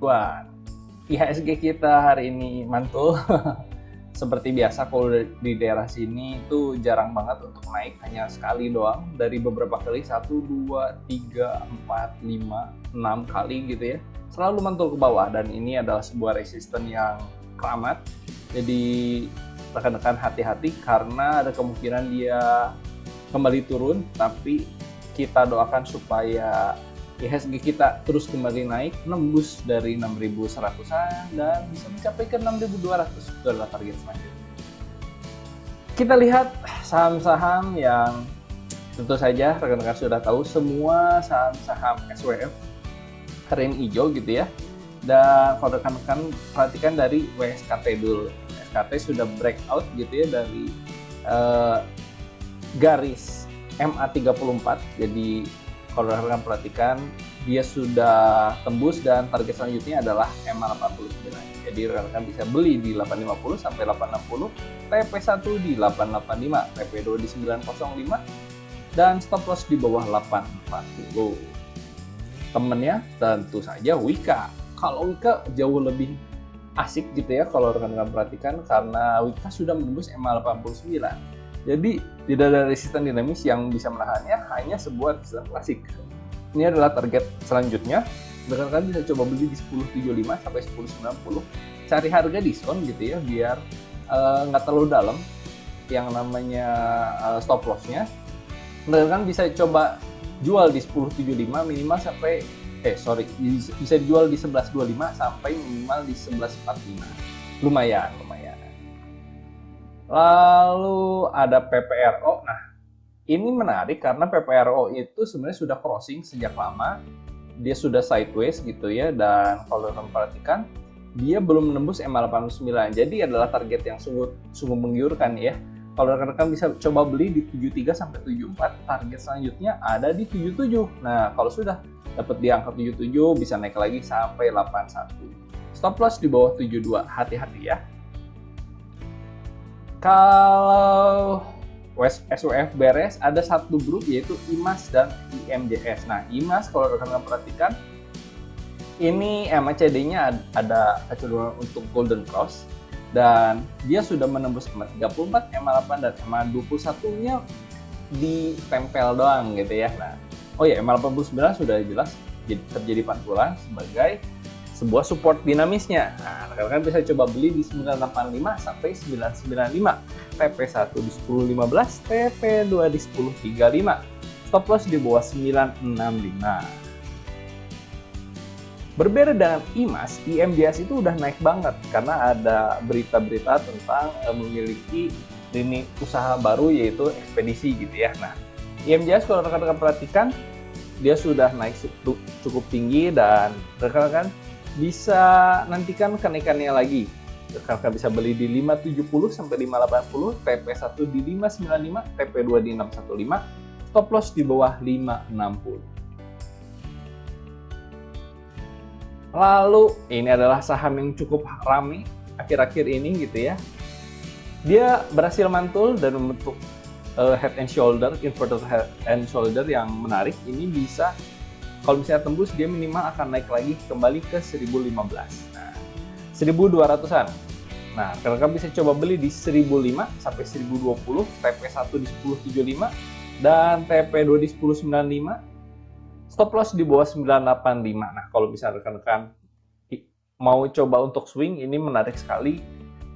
cuan. IHSG kita hari ini mantul. Seperti biasa kalau di daerah sini itu jarang banget untuk naik, hanya sekali doang dari beberapa kali, 1, 2, 3, 4, 5, 6 kali gitu ya. Selalu mantul ke bawah dan ini adalah sebuah resisten yang keramat. Jadi rekan-rekan hati-hati karena ada kemungkinan dia kembali turun, tapi kita doakan supaya IHSG kita terus kembali naik, nembus dari 6.100-an dan bisa mencapai ke 6.200. Itu adalah target selanjutnya. Kita lihat saham-saham yang tentu saja rekan-rekan sudah tahu, semua saham-saham SWF hari ini hijau gitu ya. Dan kalau rekan-rekan perhatikan dari WSKT dulu. WSKT sudah breakout gitu ya dari garis MA34. Jadi kalau rekan-rekan perhatikan, dia sudah tembus dan target selanjutnya adalah MA89. Jadi rekan-rekan bisa beli di 850 sampai 860, TP1 di 885, TP2 di 905, dan stop loss di bawah 840. Temennya tentu saja Wika. Kalau Wika jauh lebih asik gitu ya kalau rekan-rekan perhatikan, karena Wika sudah menembus MA89. Jadi tidak ada resisten dinamis yang bisa menahannya, hanya sebuah resisten klasik. Ini adalah target selanjutnya. Rekan-rekan bisa coba beli di 10.75 sampai 10.90. Cari harga diskon gitu ya, biar nggak terlalu dalam yang namanya stop loss-nya. Rekan-rekan bisa coba jual di 10.75 minimal sampai bisa dijual di 11.25 sampai minimal di 11.45. Lumayan. Lalu ada PPRO. Nah, ini menarik karena PPRO itu sebenarnya sudah crossing sejak lama. Dia sudah sideways gitu ya, dan kalau kalian perhatikan dia belum menembus MA89. Jadi adalah target yang sungguh menggiurkan ya. Kalau rekan-rekan bisa coba beli di 73 sampai 74, target selanjutnya ada di 77. Nah, kalau sudah dapat di angka 77 bisa naik lagi sampai 81. Stop loss di bawah 72. Hati-hati ya. Kalau SWF beres, ada satu grup yaitu IMAS dan IMJS. Nah, IMAS kalau rekan-rekan perhatikan, ini MACD-nya ada kecenderungan untuk Golden Cross dan dia sudah menembus MA34, MA8 dan MA21-nya ditempel doang gitu ya. Nah, MA89 sudah jelas terjadi pantulan sebagai sebuah support dinamisnya. Nah, rekan-rekan bisa coba beli di 985 sampai 995, TP1 di 1015, TP2 di 1035, stop loss di bawah 965. Berbeda dengan IMAS, IMJS itu udah naik banget karena ada berita-berita tentang memiliki lini usaha baru yaitu ekspedisi gitu ya. Nah, IMJS kalau rekan-rekan perhatikan dia sudah naik cukup tinggi dan rekan-rekan bisa nantikan kenaikannya lagi. Rekan-rekan bisa beli di 570 sampai 580, TP1 di 595, TP2 di 615, stop loss di bawah 560. Lalu ini adalah saham yang cukup ramai akhir-akhir ini gitu ya. Dia berhasil mantul dan membentuk head and shoulder, inverted head and shoulder yang menarik. Ini bisa, kalau misalnya tembus, dia minimal akan naik lagi kembali ke 1015. Nah, 1200-an. Nah, rekan-rekan bisa coba beli di 1005 sampai 1020, TP1 di 1075 dan TP2 di 1095. Stop loss di bawah 985. Nah, kalau bisa rekan-rekan mau coba untuk swing, ini menarik sekali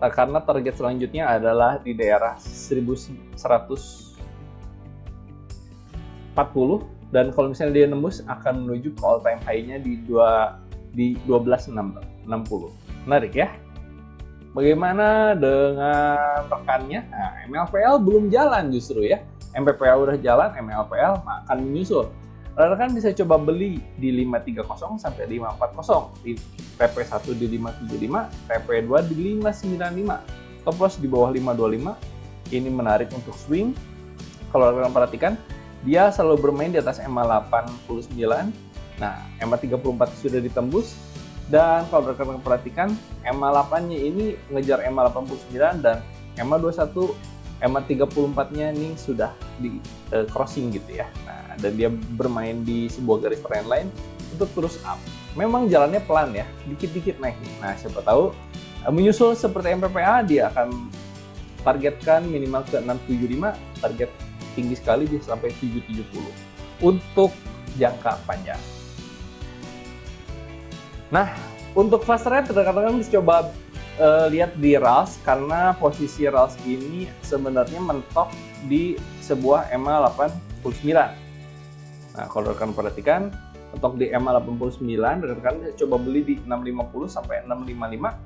karena target selanjutnya adalah di daerah 1140. Dan kalau misalnya dia nembus akan menuju ke all time high-nya di 1260. Menarik ya. Bagaimana dengan rekannya? Nah, MLPL belum jalan justru ya. MPPA udah jalan, MLPL akan menyusul. Rekan bisa coba beli di 530 sampai 540, di TP1 di 575, TP2 di 595, stop loss di bawah 525. Ini menarik untuk swing. Kalau rekan perhatikan, dia selalu bermain di atas MA89. Nah, MA34 sudah ditembus. Dan kalau rekan perhatikan, MA8-nya ini mengejar MA89 dan MA21, MA34-nya ini sudah di crossing gitu ya. Nah, dan dia bermain di sebuah garis trend line untuk terus up. memang jalannya pelan ya, dikit-dikit naik. Nah, siapa tahu menyusul seperti MPPA, dia akan targetkan minimal ke 675, target tinggi sekali bisa sampai 770 untuk jangka panjang. Nah, untuk fast rate rekan-rekan bisa coba lihat di RALS, karena posisi RALS ini sebenarnya mentok di sebuah EMA 89. Nah, kalau rekan perhatikan, mentok di EMA 89, rekan-rekan bisa coba beli di 650 sampai 655,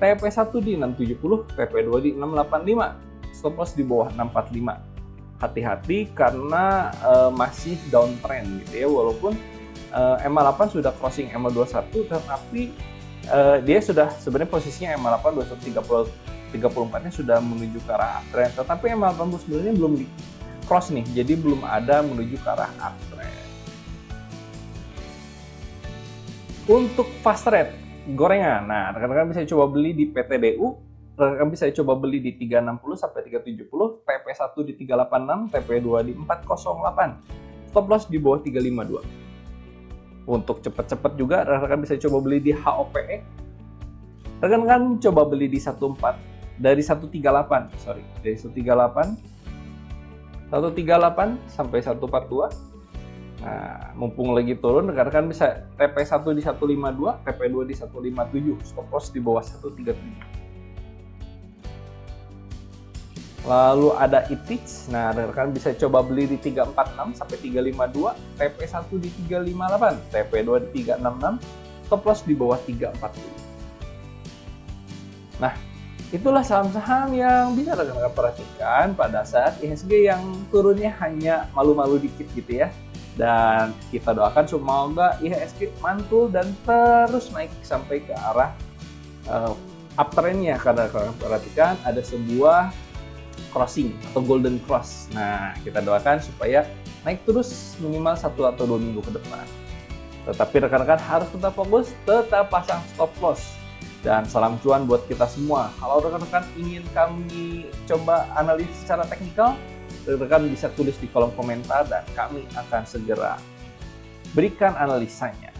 TP1 di 670, TP2 di 685, stop loss di bawah 645. Hati-hati karena masih downtrend gitu ya, walaupun EMA 8 sudah crossing EMA 21, tetapi dia sudah sebenarnya posisinya EMA 8 234-nya sudah menuju ke arah uptrend, tetapi EMA 89-nya belum di cross nih, jadi belum ada menuju ke arah uptrend. Untuk fast rate gorengan, nah rekan-rekan bisa coba beli di PTDU, rekan bisa coba beli di 360 sampai 370, TP1 di 386, TP2 di 408, stop loss di bawah 352. Untuk cepat-cepat juga rekan-rekan bisa coba beli di HOPE, rekan-rekan coba beli di 14 dari 138 sampai 142. Nah, mumpung lagi turun, rekan-rekan bisa TP1 di 152, TP2 di 157, stop loss di bawah 137. Lalu ada ITIX, nah rekan bisa coba beli di 346 sampai 352, TP1 di 358, TP2 di 366, stop loss di bawah 340. Nah, itulah saham-saham yang bisa rekan-rekan perhatikan pada saat IHSG yang turunnya hanya malu-malu dikit gitu ya. Dan kita doakan semoga IHSG mantul dan terus naik sampai ke arah uptrendnya, karena rekan-rekan perhatikan ada sebuah crossing atau golden cross. Nah, kita doakan supaya naik terus minimal 1 atau 2 minggu ke depan. Tetapi rekan-rekan harus tetap fokus, tetap pasang stop loss. Dan salam cuan buat kita semua. Kalau rekan-rekan ingin kami coba analisis secara teknikal, rekan-rekan bisa tulis di kolom komentar dan kami akan segera berikan analisanya.